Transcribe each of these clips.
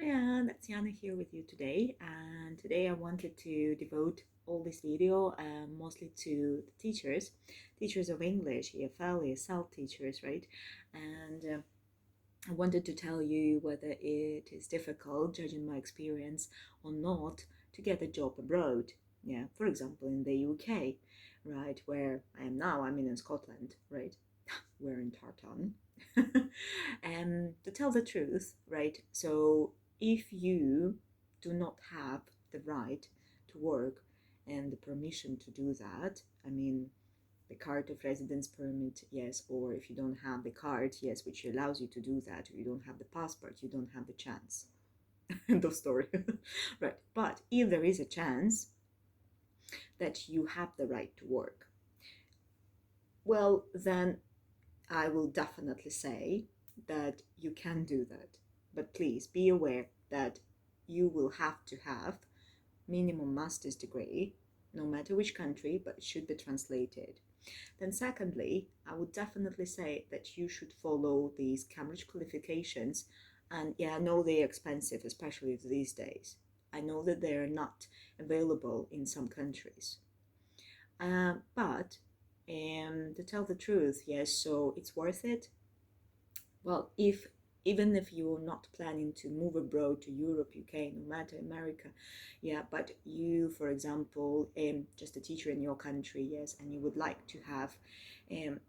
Hiya, that's Yana here with you today, and today I wanted to devote all this video mostly to the teachers of English, EFL, ESL teachers, right? And I wanted to tell you whether it is difficult, judging my experience or not, to get a job abroad. Yeah, for example, in the UK, right, where I am now, I'm in Scotland, right? We're in Tartan. And to tell the truth, right? So if you do not have the right to work and the permission to do that, I mean, the card of residence permit, yes, or if you don't have the card, yes, which allows you to do that, or you don't have the passport, you don't have the chance. End of story. Right. But if there is a chance that you have the right to work, well, then I will definitely say that you can do that. But please be aware that you will have to have minimum master's degree, no matter which country, but it should be translated. Then secondly, I would definitely say that you should follow these Cambridge qualifications. And yeah, I know they're expensive, especially these days. I know that they're not available in some countries. But to tell the truth, yes, so it's worth it. Well, if even if you're not planning to move abroad to Europe, UK, no matter America, yeah, but you, for example, just a teacher in your country, yes, and you would like to have um,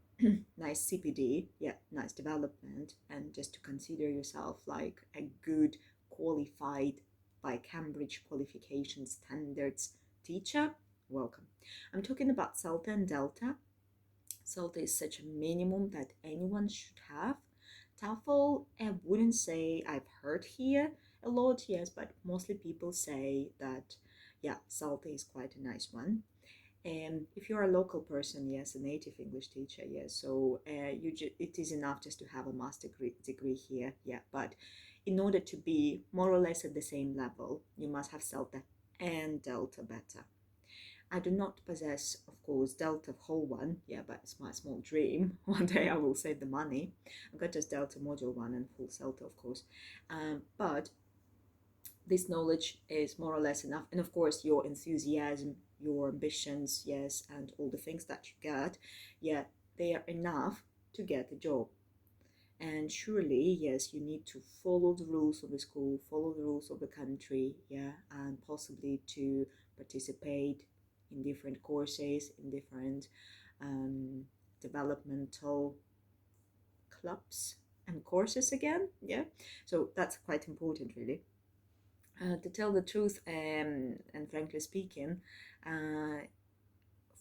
nice CPD, yeah, nice development, and just to consider yourself like a good qualified by Cambridge qualification standards teacher, welcome. I'm talking about Delta and Delta. Delta is such a minimum that anyone should have. TOEFL, I wouldn't say I've heard here a lot, yes, but mostly people say that, yeah, Salty is quite a nice one. And if you're a local person, yes, a native English teacher, yes, so it is enough just to have a master degree here, yeah. But in order to be more or less at the same level, you must have Delta and Delta Beta. I do not possess, of course, Delta whole one, yeah, but it's my small dream. One day I will save the money. I've got just Delta module one and full Delta, of course. But this knowledge is more or less enough. And of course, your enthusiasm, your ambitions, yes, and all the things that you get, yeah, they are enough to get a job. And surely, yes, you need to follow the rules of the school, follow the rules of the country, yeah, and possibly to participate in different courses, in different um, developmental clubs and courses again, yeah. So that's quite important, really. To tell the truth, and frankly speaking, uh,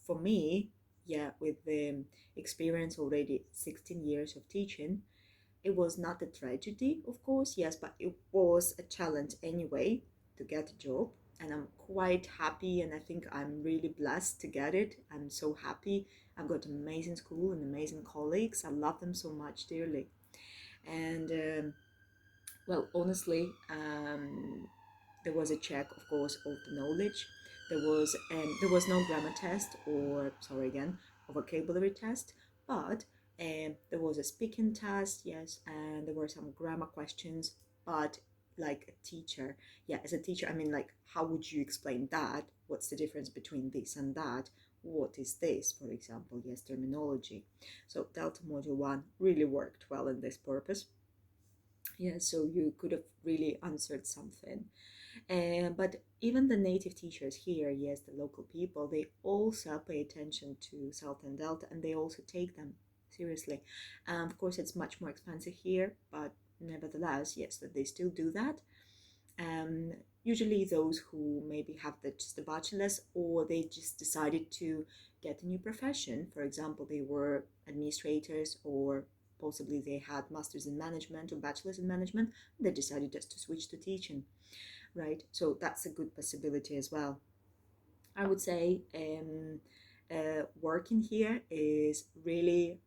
for me, yeah, with the experience already 16 years of teaching, it was not a tragedy, of course, yes, but it was a challenge anyway to get a job. And I'm quite happy, and I think I'm really blessed to get it. I'm so happy. I've got an amazing school and amazing colleagues. I love them so much dearly. And well, honestly, there was a check, of course, of the knowledge. There was no grammar test or sorry again, or vocabulary test, but there was a speaking test, yes, and there were some grammar questions. But like a teacher, yeah, as a teacher, I mean, like, how would you explain that? What's the difference between this and that? What is this, for example? Yes, terminology. So Delta Module 1 really worked well in this purpose. Yeah, so you could have really answered something. But even the native teachers here, yes, the local people, they also pay attention to South and Delta, and they also take them seriously. Of course, it's much more expensive here, but nevertheless, yes, that they still do that. Um, Usually those who maybe have just a bachelor's, or they just decided to get a new profession. For example, they were administrators, or possibly they had masters in management or bachelor's in management. They decided just to switch to teaching, right? So that's a good possibility as well. I would say working here is really,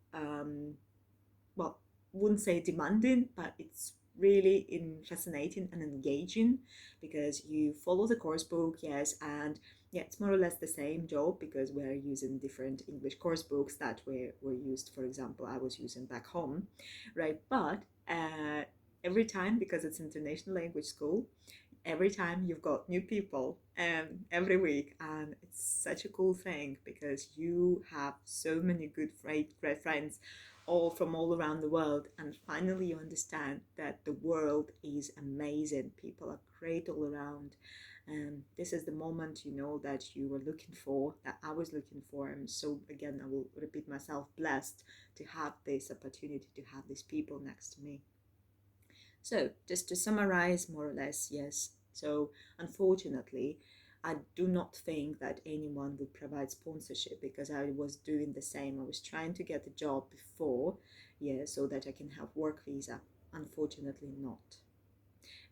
well, wouldn't say demanding, but it's really fascinating and engaging, because you follow the course book, yes, and yeah, it's more or less the same job, because we're using different English course books that were used, for example, I was using back home, right? But every time, because it's international language school, every time you've got new people every week, and it's such a cool thing because you have so many good great friends all from all around the world, and finally you understand that the world is amazing, people are great all around. This is the moment, you know, that you were looking for, that I was looking for. And so again, I will repeat myself, blessed to have this opportunity, to have these people next to me. So, just to summarize more or less, yes. So, unfortunately, I do not think that anyone would provide sponsorship, because I was doing the same. I was trying to get a job before, yeah, so that I can have work visa. Unfortunately, not.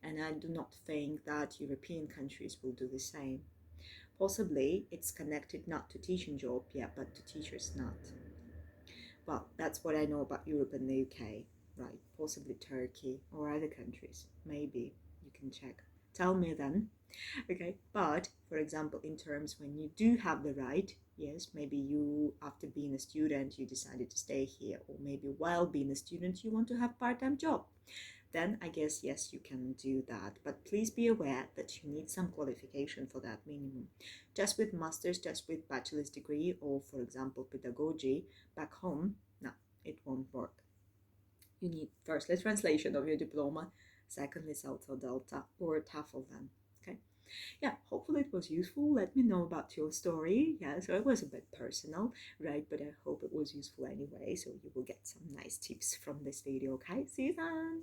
And I do not think that European countries will do the same. Possibly it's connected not to teaching job, yeah, but to teachers not. Well, that's what I know about Europe and the UK, right? Possibly Turkey or other countries. Maybe you can check. Tell me then. Okay, but for example, in terms when you do have the right, yes, maybe you, after being a student, you decided to stay here, or maybe while being a student, you want to have part-time job, then I guess yes, you can do that. But please be aware that you need some qualification for that minimum. Just with master's, just with bachelor's degree, or for example, pedagogy back home, no, it won't work. You need firstly translation of your diploma, secondly Salto Delta or TOEFL then. Okay. Yeah, hopefully it was useful. Let me know about your story. Yeah, so it was a bit personal, right? But I hope it was useful anyway. So you will get some nice tips from this video. Okay, see you then.